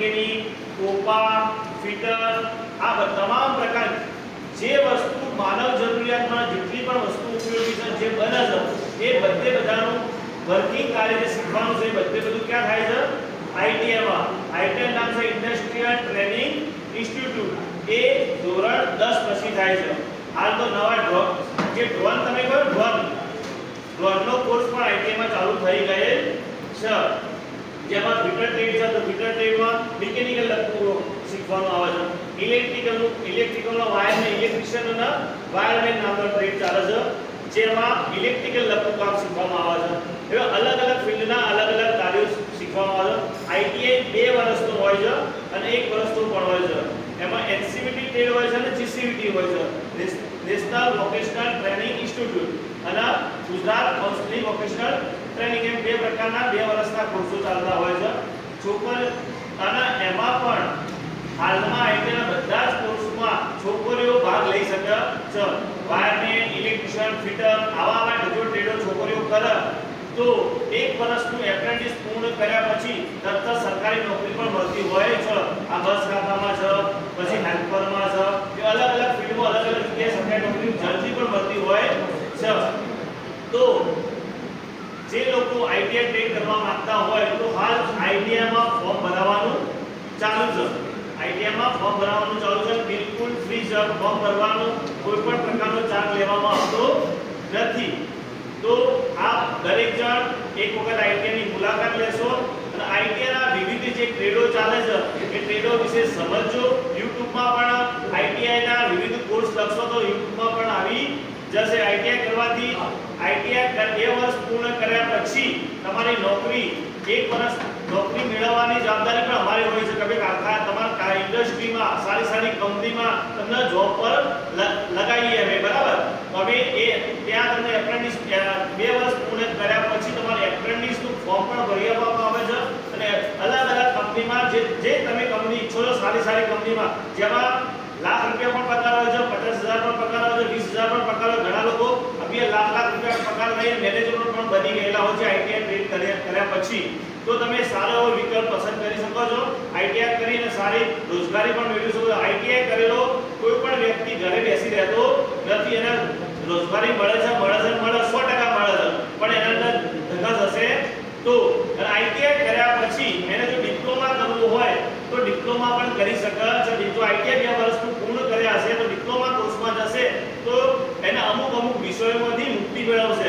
Mechanic, COPA, fitter, આ તમામ પ્રકાર જે વસ્તુ માનવ જરૂરિયાતમાં જેટલી પણ વસ્તુ ઉપયોગી છે જે બને છે એ બધાનું વર્કિંગ કાર્ય જે શીખવાનું છે બધું ક્યાં થાય છે ITI માં. ITI નામ છે ઇન્ડસ્ટ્રીયલ ટ્રેનિંગ ઇન્સ્ટિટ્યૂટ. એ ધોરણ 10 પછી થાય છે. હાલ તો નવા ડ્રોન તમે કહો ડ્રોનનો કોર્સ પણ ITI માં ચાલુ થઈ ગયેલ છે. જેમાં ફિટર ટ્રેડ છે તો ફિટર ટ્રેડમાં મિકેનિકલ લગતું શીખવાનું આવે છે. ઇલેક્ટ્રિકલનો વાયર ને ઇલેક્ટ્રિશિયનના વાયરમેન નામનો ટ્રેડ ચાલે છે, જેમાં ઇલેક્ટ્રિકલ લગતું કામ શીખવામાં આવે છે. એવા અલગ અલગ ફિલ્ડના અલગ અલગ કાર્યો શીખવામાં આવે છે. ITI 2 વર્ષનું હોય છે અને 1 વર્ષનું પણ હોય છે. એમાં NCVT ટ્રેડ હોય છે અને GCVT હોય છે, નેશનલ વોકેશનલ ટ્રેનિંગ ઇન્સ્ટિટ્યૂટ અને ગુજરાત કાઉન્સિલ વોકેશનલ ટ્રેનિંગ. એમ 2 પ્રકારના 2 વર્ષના કોર્સો ચાલતા હોય છે. અને એમાં પણ હાલમાં ITI ના બધા જ કોર્સમાં છોકરીઓ ભાગ લઈ શકે છે. વાયરમેન, ઇલેક્ટ્રિશિયન, ફિટર આવા જો ટ્રેડો છોકરીઓ કરે તો 1 વર્ષનું એપ્રેન્ટિસ પૂર્ણ કર્યા પછી તરત સરકારી નોકરી પણ મળતી હોય છે. આ બસ ખાતામાં છે, પછી હેલ્પરમાં છે, એ અલગ અલગ ફિલ્ડમાં અલગ અલગ જગ્યાએ સરકારી નોકરી જલ્દી પણ મળતી હોય છે. તો જે લોકો ITI ટ્રેડ કરવા માંગતા હોય તો હાલ ITI માં ફોર્મ ભરવાનું ચાલુ છે. ITI માં ફોર્મ ભરવાનું ચાલુ છે. બિલકુલ ફ્રી છે. ફોર્મ ભરવાનું કોઈ પણ પ્રકારનો ચાર્જ લેવામાં આવતો નથી. તો આપ દરેક જણ એક વખત ITI ની મુલાકાત લેશો અને ITI ના વિવિધ જે ટ્રેડો ચાલે છે એ ટ્રેડો વિશે સમજજો. YouTube માં પણ ITI ના વિવિધ કોર્સ લખશો તો YouTube માં પણ આવી જશે. ITI કરવાથી ITI 2 વર્ષ પૂર્ણ કર્યા પછી તમારી નોકરી 1 વર્ષ નોકરી મેળવવાની જવાબદારી પણ અમારી હોય છે કે ભાઈ કારખાના તમારા ઇન્ડસ્ટ્રીમાં સારી કંપનીમાં તમને જોબ પર લગાવીએ અમે, બરાબર. તો હવે ત્યાં તમને એપ્રેન્ટિસ 2 વર્ષ પૂર્ણ કર્યા પછી તમારે એપ્રેન્ટિસનું ફોર્મ પણ ભરી આપવામાં આવે છે અને અલગ અલગ કંપનીમાં જે તમે કંપની ઈચ્છો છો સારી કંપનીમાં જેમાં લાખ રૂપિયા પણ પગાર હોય છે, 50,000 પણ પગાર હોય છે, 20,000 પણ પગાર હોય. ઘણા લોકો લાખ રૂપિયા પગાર લઈને મેનેજર પણ બની ગયેલા હોય છે ITI ટ્રેડ કર્યા પછી. તો તમે સારો એવો વિકલ્પ પસંદ કરી શકો છો. ITI કરીને સારી રોજગારી પણ મેળવી શકો છો. ITI કરેલો કોઈ પણ વ્યક્તિ ઘરે બેસી રહેતો નથી. એને રોજગારી મળે છે 100% મળે છે, પણ એના અંદર ધગસ હશે તો. ITI કર્યા પછી એને જો ડિપ્લોમા કરવું હોય તો ડિપ્લોમા પણ કરી શકે છે. જો ITI 2 વર્ષનું પૂર્ણ કર્યા હશે તો ડિપ્લોમા કોર્સમાં જશે તો એને અમુક વિષયોમાંથી મુક્તિ મેળવશે.